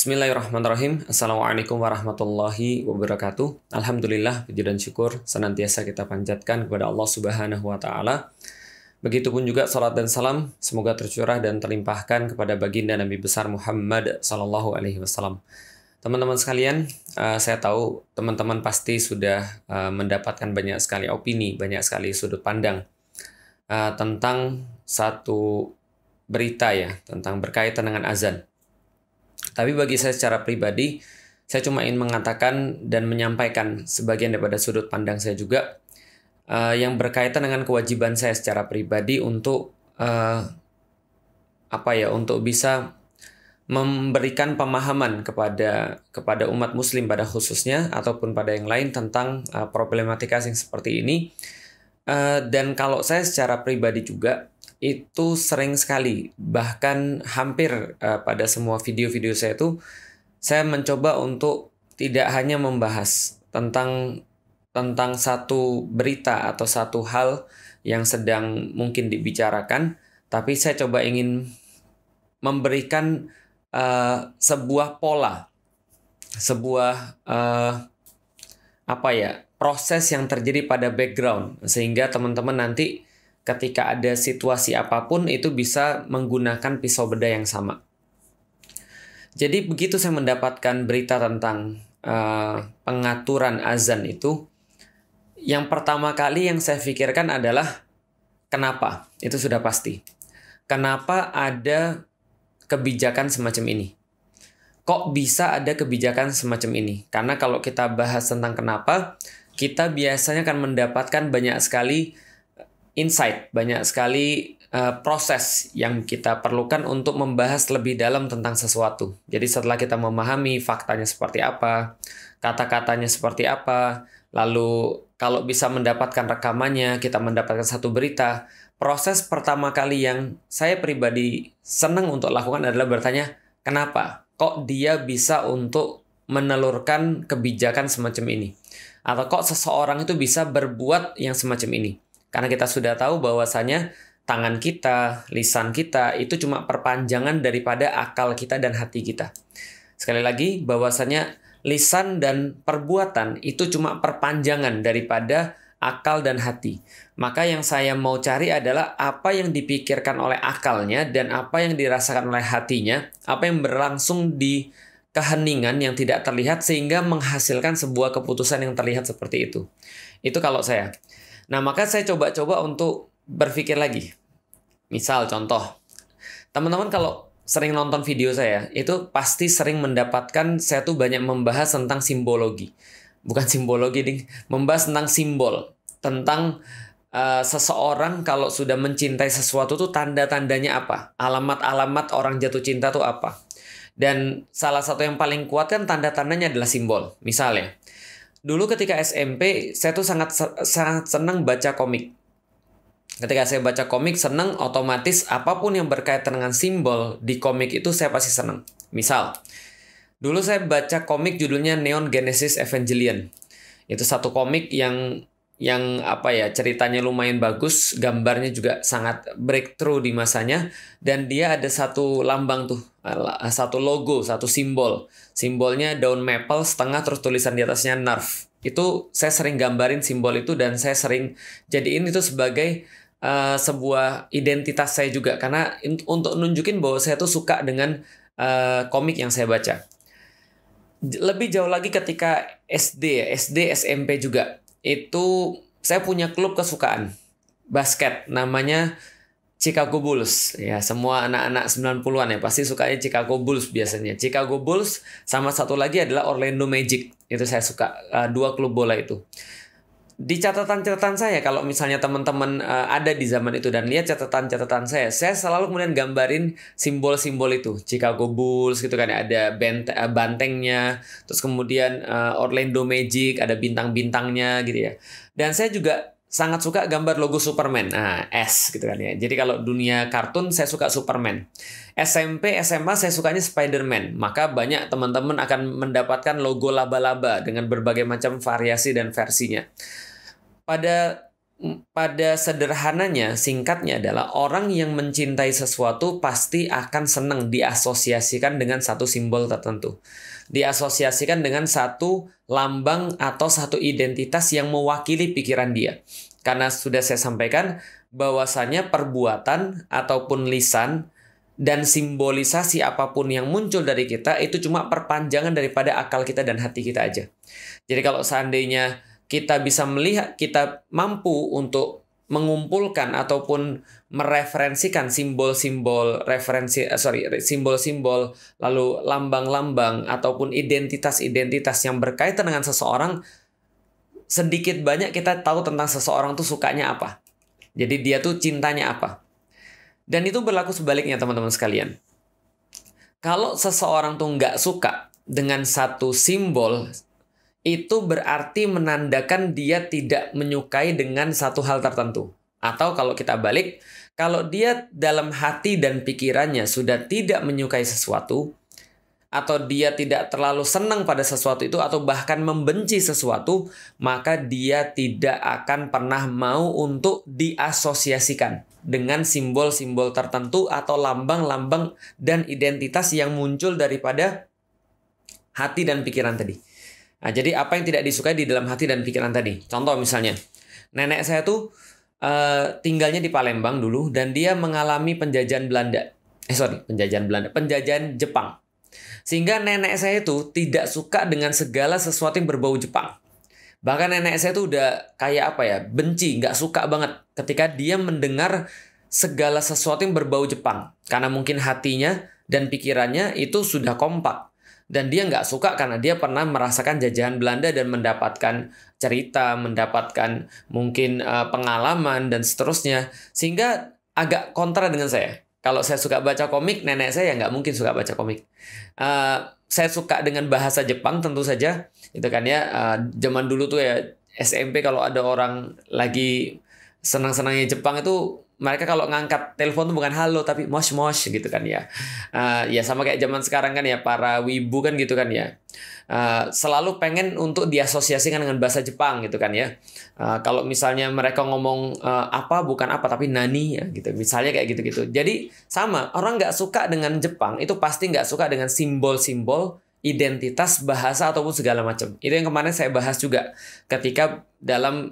Bismillahirrahmanirrahim. Assalamualaikum warahmatullahi wabarakatuh. Alhamdulillah, puji dan syukur senantiasa kita panjatkan kepada Allah Subhanahu wa Ta'ala. Begitupun juga salat dan salam semoga tercurah dan terlimpahkan kepada baginda Nabi besar Muhammad Sallallahu Alaihi Wasallam. Teman-teman sekalian, saya tahu teman-teman pasti sudah mendapatkan banyak sekali opini, banyak sekali sudut pandang tentang satu berita ya, tentang berkaitan dengan azan. Tapi bagi saya secara pribadi, saya cuma ingin mengatakan dan menyampaikan sebagian daripada sudut pandang saya juga yang berkaitan dengan kewajiban saya secara pribadi untuk untuk bisa memberikan pemahaman kepada umat muslim pada khususnya ataupun pada yang lain tentang problematika yang seperti ini. Dan kalau saya secara pribadi juga itu sering sekali, bahkan hampir pada semua video-video saya itu, saya mencoba untuk tidak hanya membahas tentang satu berita atau satu hal yang sedang mungkin dibicarakan, tapi saya coba ingin memberikan sebuah pola, sebuah proses yang terjadi pada background, sehingga teman-teman nanti ketika ada situasi apapun itu bisa menggunakan pisau bedah yang sama. Jadi begitu saya mendapatkan berita tentang pengaturan azan itu, yang pertama kali yang saya pikirkan adalah kenapa? Itu sudah pasti. Kenapa ada kebijakan semacam ini? Kok bisa ada kebijakan semacam ini? Karena kalau kita bahas tentang kenapa, kita biasanya akan mendapatkan banyak sekali insight, banyak sekali proses yang kita perlukan untuk membahas lebih dalam tentang sesuatu. Jadi setelah kita memahami faktanya seperti apa, kata-katanya seperti apa, lalu kalau bisa mendapatkan rekamannya, kita mendapatkan satu berita, proses pertama kali yang saya pribadi senang untuk lakukan adalah bertanya, kenapa? Kok dia bisa untuk menelurkan kebijakan semacam ini? Atau kok seseorang itu bisa berbuat yang semacam ini? Karena kita sudah tahu bahwasanya tangan kita, lisan kita itu cuma perpanjangan daripada akal kita dan hati kita. Sekali lagi, bahwasanya lisan dan perbuatan itu cuma perpanjangan daripada akal dan hati. Maka yang saya mau cari adalah apa yang dipikirkan oleh akalnya dan apa yang dirasakan oleh hatinya, apa yang berlangsung di keheningan yang tidak terlihat sehingga menghasilkan sebuah keputusan yang terlihat seperti itu. Itu kalau saya. Nah, maka saya coba-coba untuk berpikir lagi. Misal contoh, teman-teman kalau sering nonton video saya, itu pasti sering mendapatkan saya tuh banyak membahas tentang simbologi. Bukan simbologi, ding. Membahas tentang simbol. Tentang seseorang kalau sudah mencintai sesuatu tuh tanda-tandanya apa? Alamat-alamat orang jatuh cinta tuh apa? Dan salah satu yang paling kuat kan tanda-tandanya adalah simbol. Misalnya, dulu ketika SMP, saya tuh sangat senang baca komik. Ketika saya baca komik, senang otomatis apapun yang berkaitan dengan simbol di komik itu saya pasti senang. Misal, dulu saya baca komik judulnya Neon Genesis Evangelion. Itu satu komik yang ceritanya lumayan bagus, gambarnya juga sangat breakthrough di masanya, dan dia ada satu lambang tuh, satu logo, satu simbol. Simbolnya daun maple setengah terus tulisan di atasnya Nerf. Itu saya sering gambarin simbol itu dan saya sering jadiin itu sebagai sebuah identitas saya juga, karena untuk nunjukin bahwa saya tuh suka dengan komik yang saya baca. Lebih jauh lagi ketika SD, SMP juga. Itu saya punya klub kesukaan basket namanya Chicago Bulls. Ya, semua anak-anak 90-an ya pasti sukanya Chicago Bulls biasanya. Chicago Bulls sama satu lagi adalah Orlando Magic. Itu saya suka, dua klub bola itu. Di catatan-catatan saya, kalau misalnya teman-teman ada di zaman itu dan lihat catatan-catatan saya selalu kemudian gambarin simbol-simbol itu. Chicago Bulls gitu kan, ada bantengnya, terus kemudian Orlando Magic, ada bintang-bintangnya gitu ya. Dan saya juga sangat suka gambar logo Superman, S gitu kan ya. Jadi kalau dunia kartun saya suka Superman. SMP, SMA saya sukanya Spider-Man. Maka banyak teman-teman akan mendapatkan logo laba-laba dengan berbagai macam variasi dan versinya. Pada pada sederhananya, singkatnya adalah orang yang mencintai sesuatu pasti akan senang diasosiasikan dengan satu simbol tertentu. Diasosiasikan dengan satu lambang atau satu identitas yang mewakili pikiran dia. Karena sudah saya sampaikan bahwasanya perbuatan ataupun lisan dan simbolisasi apapun yang muncul dari kita itu cuma perpanjangan daripada akal kita dan hati kita aja. Jadi kalau seandainya kita bisa melihat, kita mampu untuk mengumpulkan ataupun mereferensikan simbol-simbol, lalu lambang-lambang ataupun identitas-identitas yang berkaitan dengan seseorang, sedikit banyak kita tahu tentang seseorang tuh sukanya apa. Jadi dia tuh cintanya apa. Dan itu berlaku sebaliknya teman-teman sekalian. Kalau seseorang tuh nggak suka dengan satu simbol, itu berarti menandakan dia tidak menyukai dengan satu hal tertentu. Atau kalau kita balik, kalau dia dalam hati dan pikirannya sudah tidak menyukai sesuatu, atau dia tidak terlalu senang pada sesuatu itu, atau bahkan membenci sesuatu, maka dia tidak akan pernah mau untuk diasosiasikan dengan simbol-simbol tertentu atau lambang-lambang dan identitas yang muncul daripada hati dan pikiran tadi. Nah, jadi apa yang tidak disukai di dalam hati dan pikiran tadi? Contoh misalnya, nenek saya tuh tinggalnya di Palembang dulu dan dia mengalami penjajahan penjajahan Jepang. Sehingga nenek saya itu tidak suka dengan segala sesuatu yang berbau Jepang. Bahkan nenek saya tuh udah kayak benci, nggak suka banget ketika dia mendengar segala sesuatu yang berbau Jepang. Karena mungkin hatinya dan pikirannya itu sudah kompak. Dan dia nggak suka karena dia pernah merasakan jajahan Belanda dan mendapatkan cerita, mendapatkan mungkin pengalaman dan seterusnya. Sehingga agak kontra dengan saya. Kalau saya suka baca komik, nenek saya nggak mungkin suka baca komik. Saya suka dengan bahasa Jepang tentu saja. Itu kan ya, zaman dulu tuh ya SMP kalau ada orang lagi senang-senangnya Jepang itu, mereka kalau ngangkat telepon tuh bukan halo tapi mosh gitu kan ya. Ya sama kayak zaman sekarang kan ya, para wibu kan gitu kan ya. Selalu pengen untuk diasosiasikan dengan bahasa Jepang gitu kan ya. Kalau misalnya mereka ngomong apa bukan apa tapi nani ya gitu. Misalnya kayak gitu-gitu. Jadi sama, orang nggak suka dengan Jepang itu pasti nggak suka dengan simbol-simbol, identitas, bahasa ataupun segala macam. Itu yang kemarin saya bahas juga ketika dalam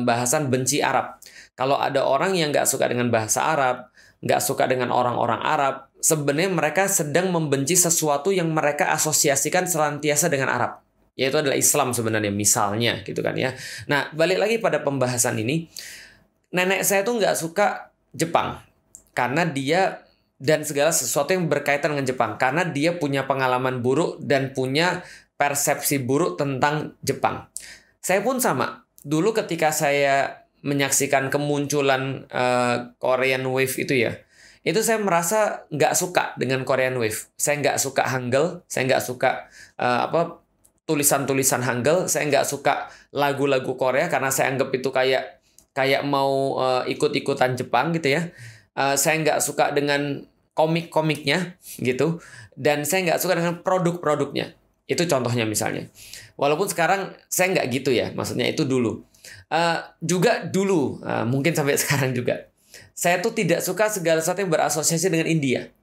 bahasan benci Arab. Kalau ada orang yang nggak suka dengan bahasa Arab, nggak suka dengan orang-orang Arab, sebenarnya mereka sedang membenci sesuatu yang mereka asosiasikan senantiasa dengan Arab. Yaitu adalah Islam sebenarnya, misalnya gitu kan ya. Nah, balik lagi pada pembahasan ini, nenek saya tuh nggak suka Jepang karena dia dan segala sesuatu yang berkaitan dengan Jepang karena dia punya pengalaman buruk dan punya persepsi buruk tentang Jepang. Saya pun sama. Dulu ketika saya menyaksikan kemunculan Korean Wave itu ya, itu saya merasa nggak suka dengan Korean Wave. Saya nggak suka Hangul, saya nggak suka tulisan-tulisan Hangul, saya nggak suka lagu-lagu Korea karena saya anggap itu kayak mau ikut-ikutan Jepang gitu ya. Saya nggak suka dengan komik-komiknya gitu, dan saya nggak suka dengan produk-produknya. Itu contohnya misalnya. Walaupun sekarang saya nggak gitu ya, maksudnya itu dulu. Juga dulu, mungkin sampai sekarang juga, saya tuh tidak suka segala sesuatu yang berasosiasi dengan India.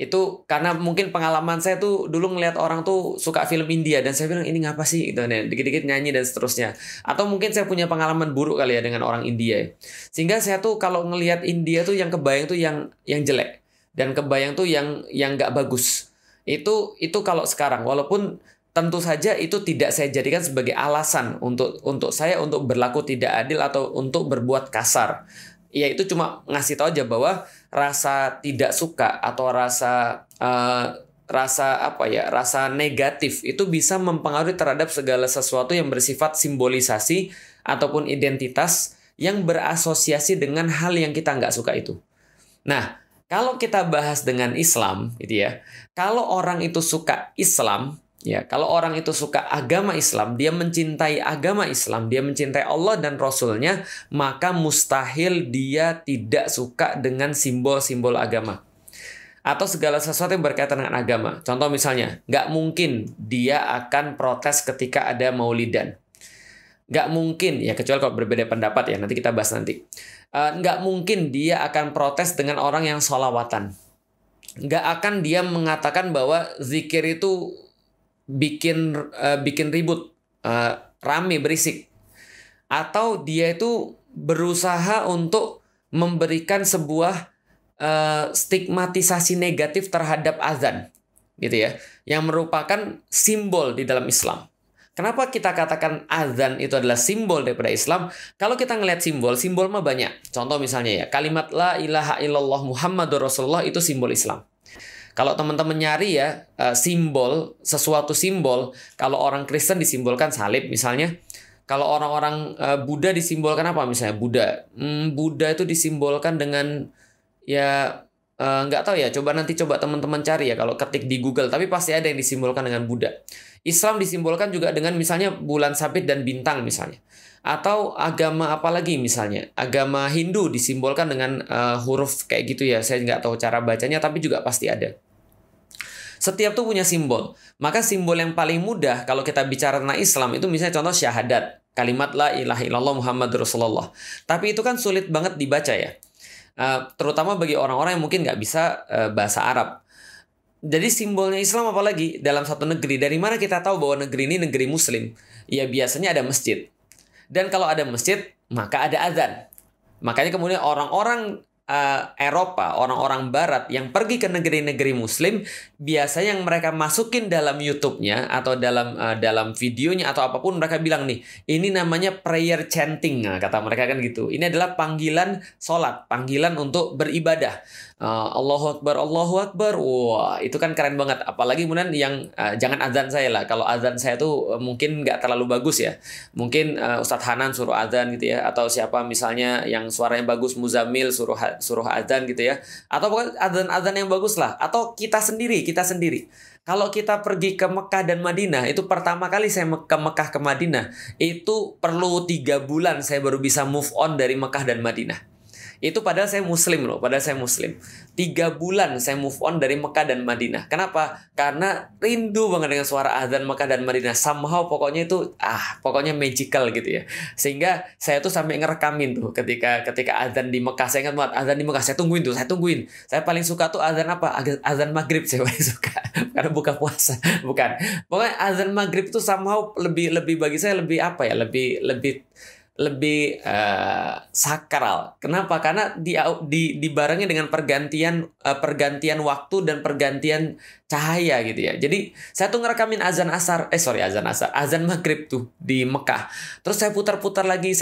Itu karena mungkin pengalaman saya tuh dulu ngelihat orang tuh suka film India dan saya bilang ini ngapa sih gitu, dikit-dikit nyanyi dan seterusnya. Atau mungkin saya punya pengalaman buruk kali ya dengan orang India. Sehingga saya tuh kalau ngelihat India tuh yang kebayang tuh yang jelek dan kebayang tuh yang nggak bagus. Itu kalau sekarang, walaupun tentu saja itu tidak saya jadikan sebagai alasan untuk saya untuk berlaku tidak adil atau untuk berbuat kasar. Ya itu cuma ngasih tahu aja bahwa rasa tidak suka atau rasa negatif itu bisa mempengaruhi terhadap segala sesuatu yang bersifat simbolisasi ataupun identitas yang berasosiasi dengan hal yang kita nggak suka itu. Nah, kalau kita bahas dengan Islam, gitu ya, kalau orang itu suka Islam, ya, kalau orang itu suka agama Islam, dia mencintai agama Islam, dia mencintai Allah dan Rasul-Nya, maka mustahil dia tidak suka dengan simbol-simbol agama. Atau segala sesuatu yang berkaitan dengan agama. Contoh misalnya, nggak mungkin dia akan protes ketika ada maulidan. nggak mungkin ya, kecuali kalau berbeda pendapat ya, nanti kita bahas nanti. Nggak mungkin dia akan protes dengan orang yang sholawatan. Nggak akan dia mengatakan bahwa zikir itu bikin ribut, rame, berisik. Atau dia itu berusaha untuk memberikan sebuah stigmatisasi negatif terhadap azan, gitu ya, yang merupakan simbol di dalam Islam. Kenapa kita katakan azan itu adalah simbol daripada Islam? Kalau kita ngelihat simbol mah banyak. Contoh misalnya ya, kalimat la ilaha illallah Muhammadur Rasulullah itu simbol Islam. Kalau teman-teman nyari ya, sesuatu simbol, kalau orang Kristen disimbolkan salib misalnya. Kalau orang-orang Buddha disimbolkan apa misalnya? Buddha itu disimbolkan dengan ya nggak tahu ya. Coba teman-teman cari ya kalau ketik di Google. Tapi pasti ada yang disimbolkan dengan Buddha. Islam disimbolkan juga dengan misalnya bulan sabit dan bintang misalnya. Atau agama apa lagi misalnya? Agama Hindu disimbolkan dengan huruf kayak gitu ya. Saya nggak tahu cara bacanya tapi juga pasti ada. Setiap tuh punya simbol. Maka simbol yang paling mudah kalau kita bicara tentang Islam itu misalnya contoh syahadat. Kalimat la ilaha illallah Muhammadur Rasulullah. Tapi itu kan sulit banget dibaca ya. Terutama bagi orang-orang yang mungkin nggak bisa bahasa Arab. Jadi simbolnya Islam apalagi dalam satu negeri. Dari mana kita tahu bahwa negeri ini negeri Muslim? Ya biasanya ada masjid. Dan kalau ada masjid, maka ada azan. Makanya kemudian orang-orang Eropa, orang-orang Barat yang pergi ke negeri-negeri Muslim, biasanya yang mereka masukin dalam YouTube-nya atau dalam videonya atau apapun, mereka bilang nih, ini namanya prayer chanting, nah, kata mereka kan gitu. Ini adalah panggilan sholat, panggilan untuk beribadah. Allahu Akbar, Allahu Akbar. Wah, itu kan keren banget. Apalagi kemudian yang jangan azan saya lah. Kalau azan saya tuh mungkin nggak terlalu bagus ya. Mungkin Ustadz Hanan suruh azan gitu ya. Atau siapa misalnya yang suaranya bagus, Muzamil suruh azan gitu ya. Atau pokoknya azan-azan yang bagus lah. Atau kita sendiri. Kalau kita pergi ke Mekah dan Madinah, itu pertama kali saya ke Mekah ke Madinah, itu perlu 3 bulan saya baru bisa move on dari Mekah dan Madinah. Itu padahal saya muslim loh, 3 bulan saya move on dari Mekah dan Madinah. Kenapa? Karena rindu banget dengan suara azan Mekah dan Madinah. Somehow pokoknya itu, pokoknya magical gitu ya. Sehingga saya tuh sampai ngerekamin tuh ketika azan di Mekah. Saya ingat banget, azan di Mekah, saya tungguin. Saya paling suka tuh azan apa? Azan maghrib saya paling suka. Karena buka puasa. Bukan. Pokoknya azan maghrib tuh somehow lebih bagi saya lebih apa ya, lebih sakral. Kenapa? Karena dibarengi dengan pergantian waktu dan pergantian cahaya gitu ya. Jadi saya tuh ngerekamin azan maghrib tuh di Mekah. Terus saya putar-putar lagi.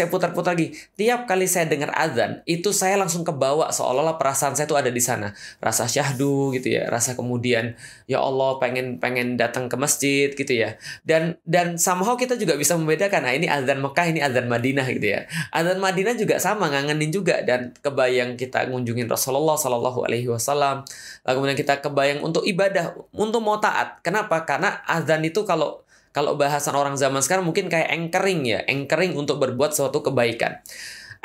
Tiap kali saya dengar azan, itu saya langsung kebawa seolah-olah perasaan saya tuh ada di sana. Rasa syahdu gitu ya. Rasa kemudian ya Allah pengen datang ke masjid gitu ya. Dan somehow kita juga bisa membedakan. Nah, ini azan Mekah, ini azan Madinah gitu ya. Azan Madinah juga sama, ngangenin juga, dan kebayang kita ngunjungin Rasulullah Shallallahu Alaihi Wasallam. Lalu kemudian kita kebayang untuk ibadah, untuk mau taat. Kenapa? Karena azan itu kalau bahasan orang zaman sekarang mungkin kayak anchoring untuk berbuat suatu kebaikan.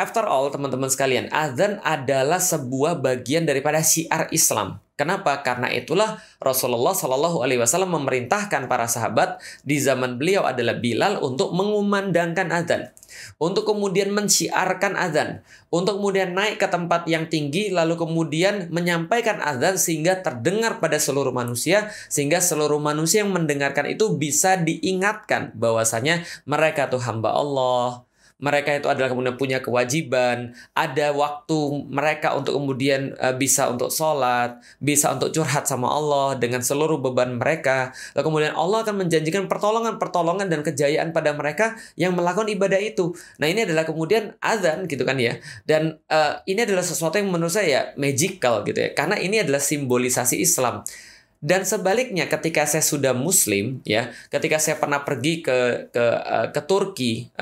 After all, teman-teman sekalian, azan adalah sebuah bagian daripada syiar Islam. Kenapa? Karena itulah Rasulullah Shallallahu Alaihi Wasallam memerintahkan para sahabat di zaman beliau adalah Bilal untuk mengumandangkan azan, untuk kemudian mensyiarkan azan, untuk kemudian naik ke tempat yang tinggi, lalu kemudian menyampaikan azan sehingga terdengar pada seluruh manusia, sehingga seluruh manusia yang mendengarkan itu bisa diingatkan bahwasanya mereka tuh hamba Allah. Mereka itu adalah kemudian punya kewajiban, ada waktu mereka untuk kemudian bisa untuk sholat, bisa untuk curhat sama Allah dengan seluruh beban mereka. Lalu kemudian Allah akan menjanjikan pertolongan dan kejayaan pada mereka yang melakukan ibadah itu. Nah, ini adalah kemudian azan gitu kan ya. Dan ini adalah sesuatu yang menurut saya magical gitu ya. Karena ini adalah simbolisasi Islam. Dan sebaliknya ketika saya sudah muslim ya, ketika saya pernah pergi ke Turki,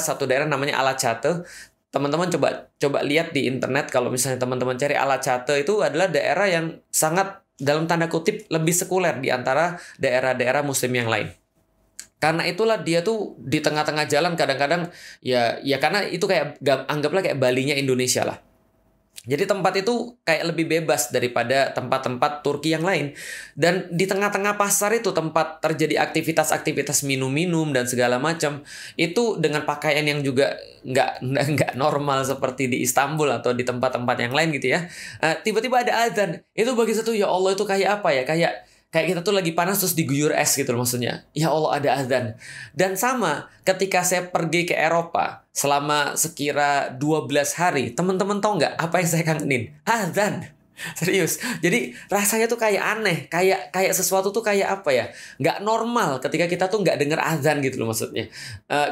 satu daerah namanya Alaçatı. Teman-teman coba lihat di internet, kalau misalnya teman-teman cari Alaçatı, itu adalah daerah yang sangat dalam tanda kutip lebih sekuler di antara daerah-daerah muslim yang lain. Karena itulah dia tuh di tengah-tengah jalan kadang-kadang ya karena itu kayak anggaplah kayak Balinya Indonesia lah. Jadi tempat itu kayak lebih bebas daripada tempat-tempat Turki yang lain. Dan di tengah-tengah pasar itu tempat terjadi aktivitas-aktivitas minum-minum dan segala macam. Itu dengan pakaian yang juga nggak normal seperti di Istanbul atau di tempat-tempat yang lain gitu ya. Tiba-tiba ada azan. Itu bagi satu, ya Allah, itu kayak apa ya? Kayak kita tuh lagi panas terus diguyur es gitu loh maksudnya. Ya Allah, ada azan. Dan sama ketika saya pergi ke Eropa selama sekira 12 hari, teman-teman tahu nggak apa yang saya kangenin? Azan. Serius. Jadi rasanya tuh kayak aneh, kayak sesuatu tuh kayak apa ya? Nggak normal ketika kita tuh nggak denger azan gitu loh maksudnya.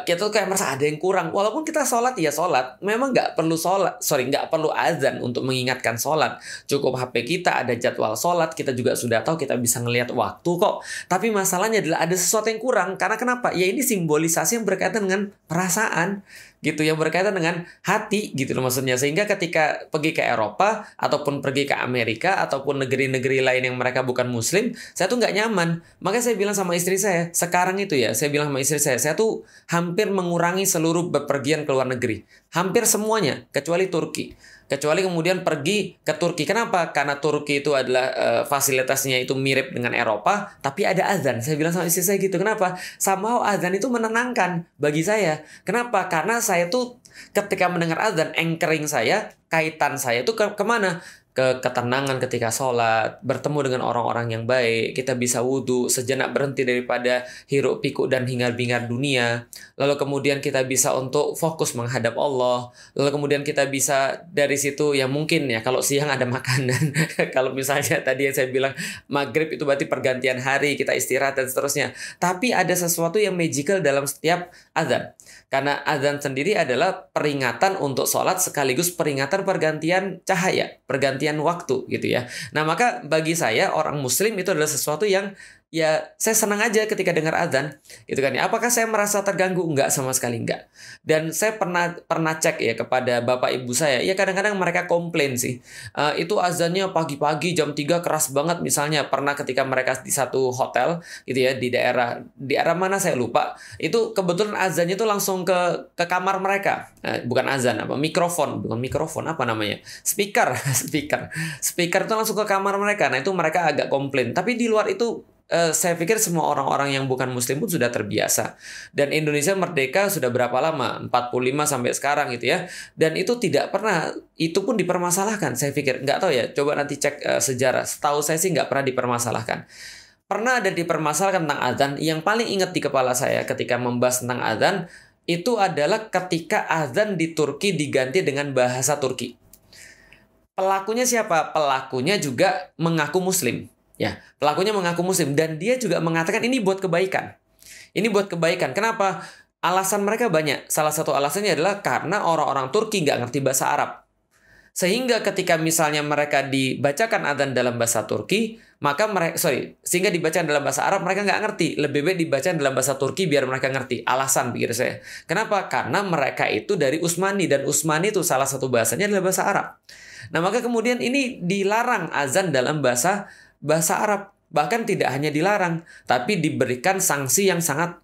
Kita tuh kayak merasa ada yang kurang. Walaupun kita sholat ya sholat, memang nggak perlu nggak perlu azan untuk mengingatkan sholat. Cukup HP kita ada jadwal sholat, kita juga sudah tahu, kita bisa ngelihat waktu kok. Tapi masalahnya adalah ada sesuatu yang kurang. Karena kenapa? Ya ini simbolisasi yang berkaitan dengan perasaan gitu, yang berkaitan dengan hati gitu loh maksudnya. Sehingga ketika pergi ke Eropa ataupun pergi ke Amerika ataupun negeri-negeri lain yang mereka bukan muslim, saya tuh nggak nyaman. Makanya saya bilang sama istri saya sekarang itu ya, saya bilang sama istri saya tuh hampir mengurangi seluruh bepergian ke luar negeri, hampir semuanya kecuali Turki. Kecuali kemudian pergi ke Turki. Kenapa? Karena Turki itu adalah fasilitasnya itu mirip dengan Eropa, tapi ada azan. Saya bilang sama istri saya gitu. Kenapa? Somehow azan itu menenangkan bagi saya. Kenapa? Karena saya tuh ketika mendengar azan, anchoring saya, kaitan saya tuh kemana? Ke ketenangan ketika sholat, bertemu dengan orang-orang yang baik, kita bisa wudhu, sejenak berhenti daripada hiruk pikuk dan hingar-bingar dunia, lalu kemudian kita bisa untuk fokus menghadap Allah, lalu kemudian kita bisa dari situ ya mungkin ya kalau siang ada makanan, kalau misalnya tadi yang saya bilang maghrib itu berarti pergantian hari, kita istirahat dan seterusnya. Tapi ada sesuatu yang magical dalam setiap azan. Karena azan sendiri adalah peringatan untuk sholat sekaligus peringatan pergantian cahaya, pergantian waktu gitu ya. Nah maka bagi saya orang muslim itu adalah sesuatu yang ya saya senang aja ketika dengar azan gitu kan ya. Apakah saya merasa terganggu? Enggak, sama sekali enggak. Dan saya pernah cek ya kepada bapak ibu saya, ya kadang-kadang mereka komplain sih, itu azannya pagi-pagi jam 3 keras banget misalnya. Pernah ketika mereka di satu hotel gitu ya, di daerah mana saya lupa, itu kebetulan azannya itu langsung ke kamar mereka. Bukan azan, bukan mikrofon, apa namanya, speaker speaker itu langsung ke kamar mereka. Nah itu mereka agak komplain. Tapi di luar itu saya pikir semua orang-orang yang bukan muslim pun sudah terbiasa. Dan Indonesia merdeka sudah berapa lama? 45 sampai sekarang gitu ya. Dan itu tidak pernah, itu pun dipermasalahkan. Saya pikir, nggak tahu ya, coba nanti cek sejarah. Setahu saya sih nggak pernah dipermasalahkan. Pernah ada dipermasalahkan tentang azan. Yang paling ingat di kepala saya ketika membahas tentang azan, itu adalah ketika azan di Turki diganti dengan bahasa Turki. Pelakunya siapa? Pelakunya juga mengaku muslim. Ya, pelakunya mengaku muslim dan dia juga mengatakan ini buat kebaikan. Ini buat kebaikan. Kenapa? Alasan mereka banyak. Salah satu alasannya adalah karena orang-orang Turki nggak ngerti bahasa Arab. Sehingga ketika misalnya mereka dibacakan adzan dalam bahasa Turki, maka sehingga dibacakan dalam bahasa Arab mereka nggak ngerti. Lebih baik dibacakan dalam bahasa Turki biar mereka ngerti. Alasan pikir saya. Kenapa? Karena mereka itu dari Utsmani dan Utsmani itu salah satu bahasanya adalah bahasa Arab. Nah, maka kemudian ini dilarang azan dalam bahasa Arab. Bahkan tidak hanya dilarang, tapi diberikan sanksi yang sangat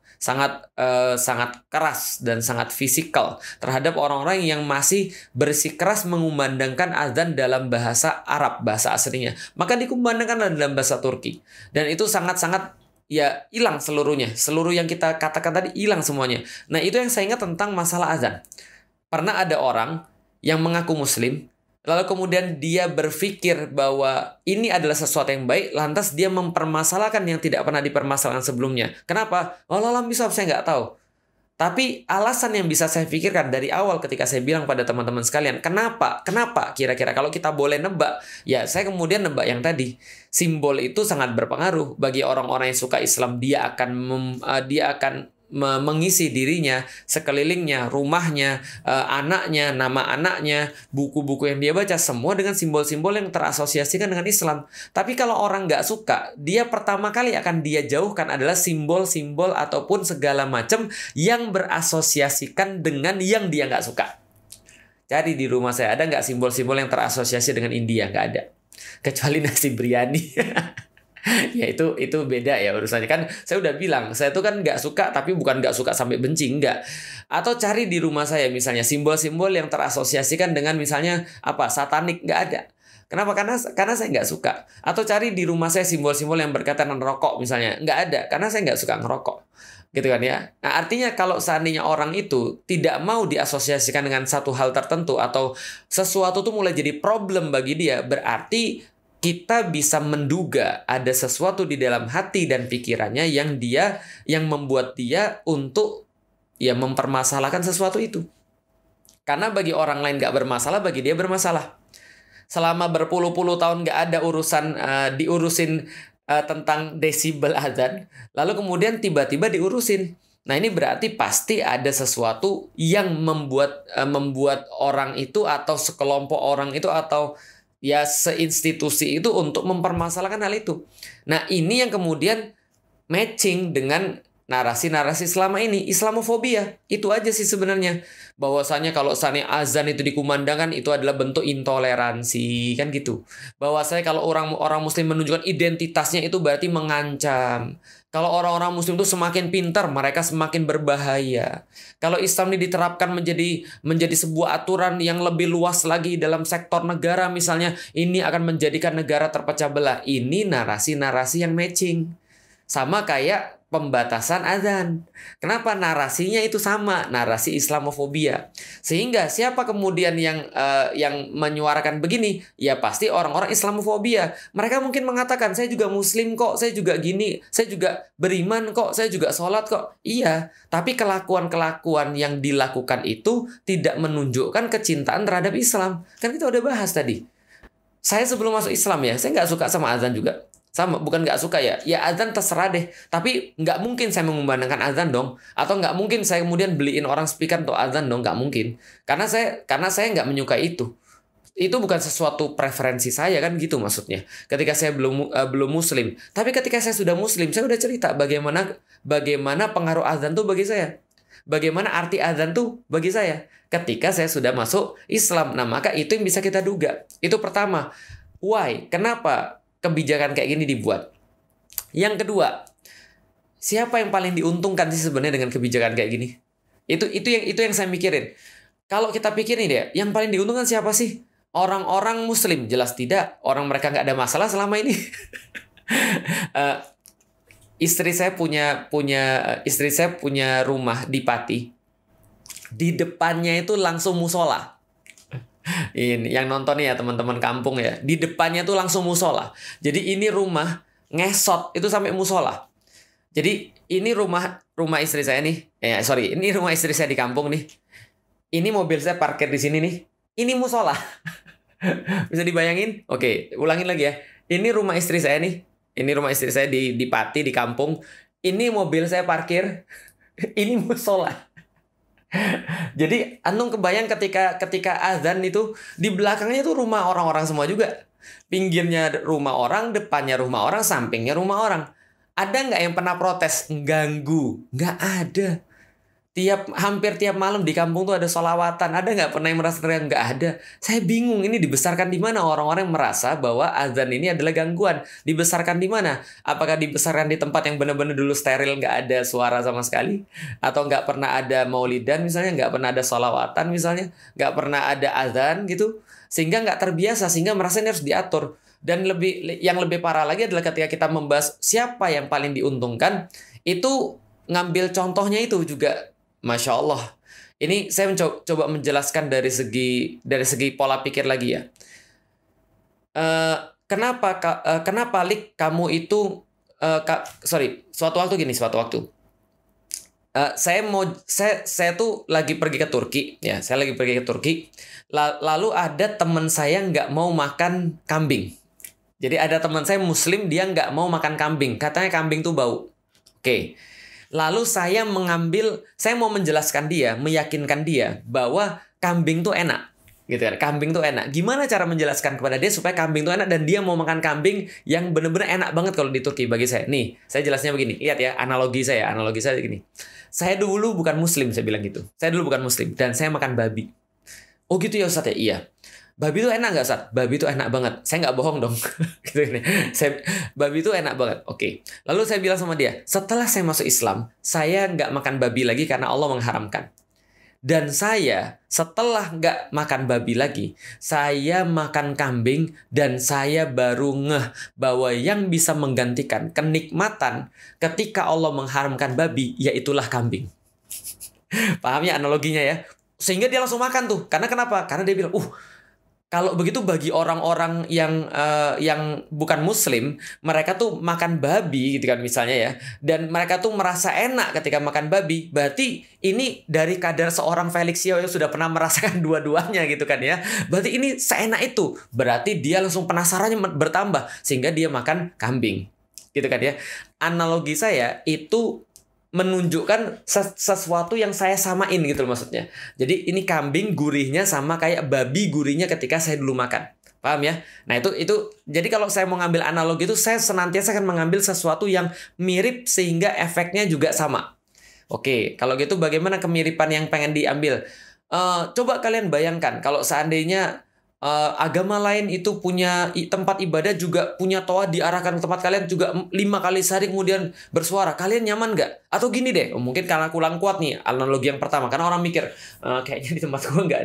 keras dan sangat fisikal terhadap orang-orang yang masih bersikeras mengumandangkan azan dalam bahasa Arab, bahasa aslinya. Maka dikumandangkan dalam bahasa Turki. Dan itu sangat-sangat ya hilang seluruhnya. Seluruh yang kita katakan tadi hilang semuanya. Nah, itu yang saya ingat tentang masalah azan. Pernah ada orang yang mengaku muslim, lalu kemudian dia berpikir bahwa ini adalah sesuatu yang baik, lantas dia mempermasalahkan yang tidak pernah dipermasalahkan sebelumnya. Kenapa? Wallahualam bishawab, saya nggak tahu. Tapi alasan yang bisa saya pikirkan dari awal ketika saya bilang pada teman-teman sekalian, kenapa kira-kira kalau kita boleh nebak, ya saya kemudian nebak yang tadi. Simbol itu sangat berpengaruh bagi orang-orang yang suka Islam. Dia akan mengisi dirinya, sekelilingnya, rumahnya, anaknya, nama anaknya, buku-buku yang dia baca, semua dengan simbol-simbol yang terasosiasikan dengan Islam. Tapi kalau orang nggak suka, dia pertama kali akan dia jauhkan adalah simbol-simbol ataupun segala macam yang berasosiasikan dengan yang dia nggak suka. Jadi di rumah saya ada nggak simbol-simbol yang terasosiasi dengan India? Nggak ada. Kecuali nasi biryani. Ya itu beda ya urusannya kan. Saya udah bilang saya tuh kan nggak suka, tapi bukan nggak suka sampai benci, enggak. Atau cari di rumah saya misalnya simbol-simbol yang terasosiasikan dengan misalnya apa satanik, nggak ada. Kenapa? Karena saya nggak suka. Atau cari di rumah saya simbol-simbol yang berkaitan dengan rokok misalnya, nggak ada karena saya nggak suka ngerokok, gitu kan ya. Nah artinya kalau seandainya orang itu tidak mau diasosiasikan dengan satu hal tertentu atau sesuatu tuh mulai jadi problem bagi dia, berarti kita bisa menduga ada sesuatu di dalam hati dan pikirannya yang membuat dia untuk ya mempermasalahkan sesuatu itu. Karena bagi orang lain nggak bermasalah, bagi dia bermasalah. Selama berpuluh-puluh tahun nggak ada urusan diurusin tentang desibel azan, lalu kemudian tiba-tiba diurusin. Nah ini berarti pasti ada sesuatu yang membuat orang itu atau sekelompok orang itu atau ya seinstitusi itu untuk mempermasalahkan hal itu. Nah ini yang kemudian matching dengan narasi-narasi selama ini, Islamofobia. Itu aja sih sebenarnya. Bahwasanya kalau seandainya azan itu dikumandangkan itu adalah bentuk intoleransi, kan gitu. Bahwasanya kalau orang muslim menunjukkan identitasnya itu berarti mengancam. Kalau orang-orang muslim itu semakin pintar, mereka semakin berbahaya. Kalau Islam ini diterapkan menjadi sebuah aturan yang lebih luas lagi dalam sektor negara misalnya, ini akan menjadikan negara terpecah belah. Ini narasi-narasi yang matching. Sama kayak pembatasan azan. Kenapa? Narasinya itu sama, narasi Islamofobia. Sehingga siapa kemudian yang menyuarakan begini? Ya pasti orang-orang Islamofobia. Mereka mungkin mengatakan, saya juga muslim kok, saya juga gini, saya juga beriman kok, saya juga sholat kok. Iya, tapi kelakuan-kelakuan yang dilakukan itu tidak menunjukkan kecintaan terhadap Islam. Kan kita udah bahas tadi. Saya sebelum masuk Islam ya, saya nggak suka sama azan juga. Sama, bukan nggak suka ya. Ya azan terserah deh. Tapi nggak mungkin saya mengumandangkan azan dong. Atau nggak mungkin saya kemudian beliin orang speaker untuk azan dong. Nggak mungkin. Karena saya nggak menyukai itu. Itu bukan sesuatu preferensi saya kan gitu maksudnya. Ketika saya belum muslim. Tapi ketika saya sudah muslim, saya udah cerita bagaimana pengaruh azan tuh bagi saya. Bagaimana arti azan tuh bagi saya. Ketika saya sudah masuk Islam. Nah maka itu yang bisa kita duga. Itu pertama. Why? Kenapa kebijakan kayak gini dibuat? Yang kedua, siapa yang paling diuntungkan sih sebenarnya dengan kebijakan kayak gini? Itu yang saya mikirin. Kalau kita pikir nih deh, yang paling diuntungkan siapa sih? Orang-orang muslim, jelas tidak. Orang mereka nggak ada masalah selama ini. Istri saya punya rumah di Pati. Di depannya itu langsung musola. Ini yang nonton ya teman-teman kampung ya. Di depannya tuh langsung musola. Jadi ini rumah ngesot itu sampai musola. Jadi ini rumah istri saya nih. Ini rumah istri saya di kampung nih. Ini mobil saya parkir di sini nih. Ini musola. Bisa dibayangin? Oke, ulangin lagi ya. Ini rumah istri saya nih. Ini rumah istri saya di Pati di kampung. Ini mobil saya parkir. Ini musola. Jadi antum kebayang ketika azan itu di belakangnya itu rumah orang-orang semua juga. Pinggirnya rumah orang, depannya rumah orang, sampingnya rumah orang. Ada nggak yang pernah protes ganggu? Nggak ada. Hampir tiap malam di kampung tuh ada sholawatan. Ada nggak pernah yang merasa teriak? Nggak ada. Saya bingung ini dibesarkan di mana orang-orang yang merasa bahwa azan ini adalah gangguan. Dibesarkan di mana? Apakah dibesarkan di tempat yang benar-benar dulu steril, nggak ada suara sama sekali? Atau nggak pernah ada maulidan misalnya, nggak pernah ada sholawatan misalnya, nggak pernah ada azan gitu, sehingga nggak terbiasa, sehingga merasa ini harus diatur. Dan yang lebih parah lagi adalah ketika kita membahas siapa yang paling diuntungkan, itu ngambil contohnya itu juga. Masya Allah. Ini saya coba menjelaskan dari segi pola pikir lagi ya. Kenapa Lik kamu itu suatu waktu saya tuh lagi pergi ke Turki ya. Saya lagi pergi ke Turki. Lalu ada teman saya nggak mau makan kambing. Jadi ada teman saya muslim, dia nggak mau makan kambing. Katanya kambing tuh bau. Oke. Lalu saya mau menjelaskan dia, meyakinkan dia bahwa kambing tuh enak. Gitu kan, kambing tuh enak. Gimana cara menjelaskan kepada dia supaya kambing tuh enak dan dia mau makan kambing yang benar-benar enak banget kalau di Turki bagi saya. Nih, saya jelasnya begini. Lihat ya, analogi saya gini. Saya dulu bukan muslim, saya bilang gitu. Saya dulu bukan muslim dan saya makan babi. Oh gitu ya Ustaz ya? Iya. Babi itu enak nggak, Ustaz? Babi itu enak banget. Saya nggak bohong dong. Gitu nih. Babi itu enak banget. Oke. Lalu saya bilang sama dia, setelah saya masuk Islam, saya nggak makan babi lagi karena Allah mengharamkan. Dan saya setelah nggak makan babi lagi, saya makan kambing dan saya baru ngeh bahwa yang bisa menggantikan kenikmatan ketika Allah mengharamkan babi, yaitulah kambing. Paham ya analoginya ya? Sehingga dia langsung makan tuh. Karena kenapa? Karena dia bilang, kalau begitu bagi orang-orang yang bukan muslim, mereka tuh makan babi gitu kan misalnya ya. Dan mereka tuh merasa enak ketika makan babi. Berarti ini dari kadar seorang Felix Yeo yang sudah pernah merasakan dua-duanya gitu kan ya. Berarti ini seenak itu. Berarti dia langsung penasarannya bertambah sehingga dia makan kambing. Gitu kan ya. Analogi saya itu menunjukkan sesuatu yang saya samain gitu loh maksudnya. Jadi ini kambing gurihnya sama kayak babi gurihnya ketika saya dulu makan. Paham ya? Nah itu jadi kalau saya mau ngambil analogi itu saya senantiasa akan mengambil sesuatu yang mirip sehingga efeknya juga sama. Oke, kalau gitu bagaimana kemiripan yang pengen diambil? Coba kalian bayangkan kalau seandainya agama lain itu punya tempat ibadah juga punya toa diarahkan ke tempat kalian juga 5 kali sehari kemudian bersuara, kalian nyaman nggak? Atau gini deh, mungkin karena kurang kuat nih analogi yang pertama, karena orang mikir kayaknya di tempat gua nggak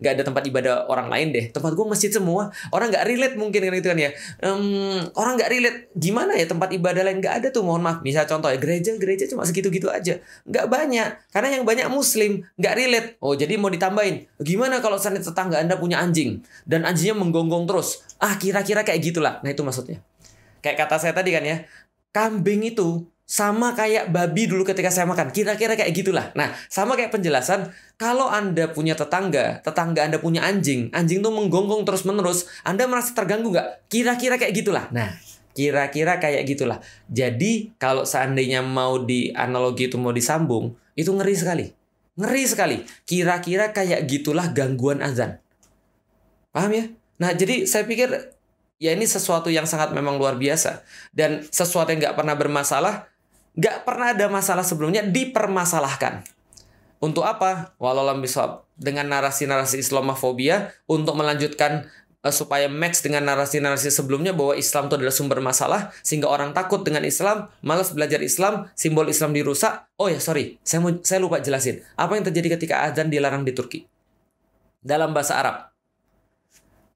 ada tempat ibadah orang lain deh, tempat gua masjid semua, orang nggak relate mungkin kan itu kan ya. Orang nggak relate, gimana ya tempat ibadah lain nggak ada tuh, mohon maaf. Misal contoh ya gereja cuma segitu-gitu aja, nggak banyak, karena yang banyak muslim nggak relate. Oh jadi mau ditambahin, gimana kalau seandainya tetangga Anda punya anjing dan anjingnya menggonggong terus, kira-kira kayak gitulah. Nah itu maksudnya, kayak kata saya tadi kan ya, kambing itu sama kayak babi dulu ketika saya makan, kira-kira kayak gitulah. Nah sama kayak penjelasan, kalau Anda punya tetangga Anda punya anjing tuh menggonggong terus menerus, Anda merasa terganggu nggak? Kira-kira kayak gitulah. Nah kira-kira kayak gitulah. Jadi kalau seandainya mau di analogi itu mau disambung, itu ngeri sekali. Ngeri sekali. Kira-kira kayak gitulah gangguan azan. Paham ya? Nah, jadi saya pikir ya ini sesuatu yang sangat memang luar biasa. Dan sesuatu yang nggak pernah bermasalah, nggak pernah ada masalah sebelumnya, dipermasalahkan. Untuk apa? Wallahualam bishawab. Dengan narasi-narasi Islamofobia, untuk melanjutkan supaya match dengan narasi-narasi sebelumnya bahwa Islam itu adalah sumber masalah, sehingga orang takut dengan Islam, malas belajar Islam, simbol Islam dirusak. Oh ya, sorry, saya lupa jelasin. Apa yang terjadi ketika azan dilarang di Turki? Dalam bahasa Arab,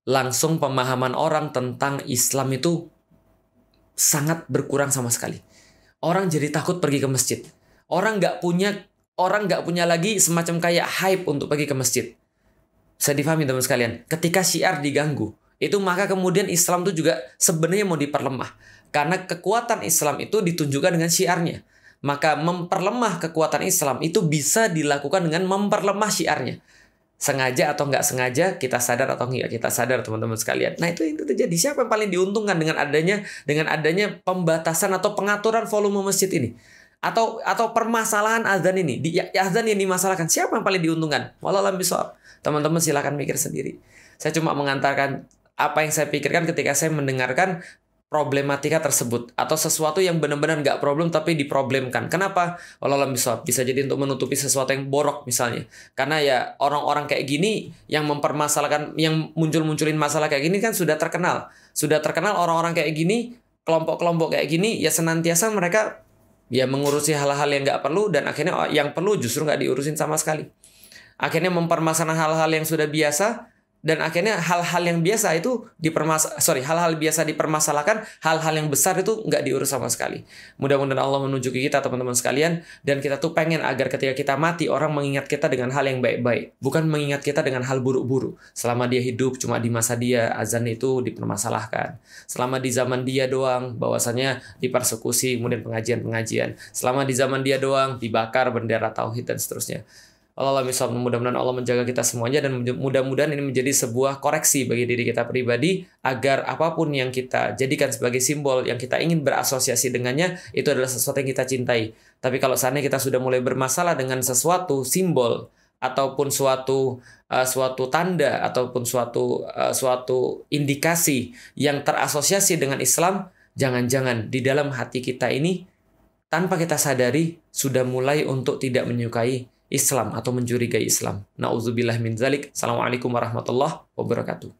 langsung pemahaman orang tentang Islam itu sangat berkurang sama sekali. Orang jadi takut pergi ke masjid. Orang nggak punya lagi semacam kayak hype untuk pergi ke masjid. Saya difahami teman sekalian. Ketika syiar diganggu, itu maka kemudian Islam itu juga sebenarnya mau diperlemah. Karena kekuatan Islam itu ditunjukkan dengan syiarnya. Maka memperlemah kekuatan Islam itu bisa dilakukan dengan memperlemah syiarnya. Sengaja atau nggak sengaja, kita sadar atau nggak kita sadar teman-teman sekalian. Nah itu terjadi. Siapa yang paling diuntungkan dengan adanya pembatasan atau pengaturan volume masjid ini? Atau permasalahan azan ini, azan yang dimasalahkan, siapa yang paling diuntungkan? Wallahualam bishawab. Teman-teman silakan mikir sendiri. Saya cuma mengantarkan apa yang saya pikirkan ketika saya mendengarkan problematika tersebut, atau sesuatu yang benar-benar nggak problem tapi diproblemkan. Kenapa? Wallahualam bishawab. Bisa jadi untuk menutupi sesuatu yang borok misalnya. Karena ya orang-orang kayak gini yang mempermasalahkan, yang munculin masalah kayak gini kan sudah terkenal. Sudah terkenal orang-orang kayak gini, kelompok-kelompok kayak gini, ya senantiasa mereka ya mengurusi hal-hal yang nggak perlu, dan akhirnya yang perlu justru nggak diurusin sama sekali. Akhirnya mempermasalahkan hal-hal yang sudah biasa, dan akhirnya hal-hal yang biasa itu hal-hal biasa dipermasalahkan, hal-hal yang besar itu nggak diurus sama sekali. Mudah-mudahan Allah menunjuki kita teman-teman sekalian, dan kita tuh pengen agar ketika kita mati orang mengingat kita dengan hal yang baik-baik, bukan mengingat kita dengan hal buruk-buruk. Selama dia hidup cuma di masa dia azan itu dipermasalahkan. Selama di zaman dia doang bahwasanya dipersekusi, kemudian pengajian-pengajian. Selama di zaman dia doang dibakar bendera tauhid dan seterusnya. Mudah-mudahan Allah menjaga kita semuanya, dan mudah-mudahan ini menjadi sebuah koreksi bagi diri kita pribadi, agar apapun yang kita jadikan sebagai simbol yang kita ingin berasosiasi dengannya itu adalah sesuatu yang kita cintai. Tapi kalau seandainya kita sudah mulai bermasalah dengan sesuatu simbol ataupun suatu tanda ataupun suatu indikasi yang terasosiasi dengan Islam, jangan-jangan di dalam hati kita ini tanpa kita sadari sudah mulai untuk tidak menyukai Islam atau mencurigai Islam. Nauzubillah min zalik. Assalamualaikum warahmatullahi wabarakatuh.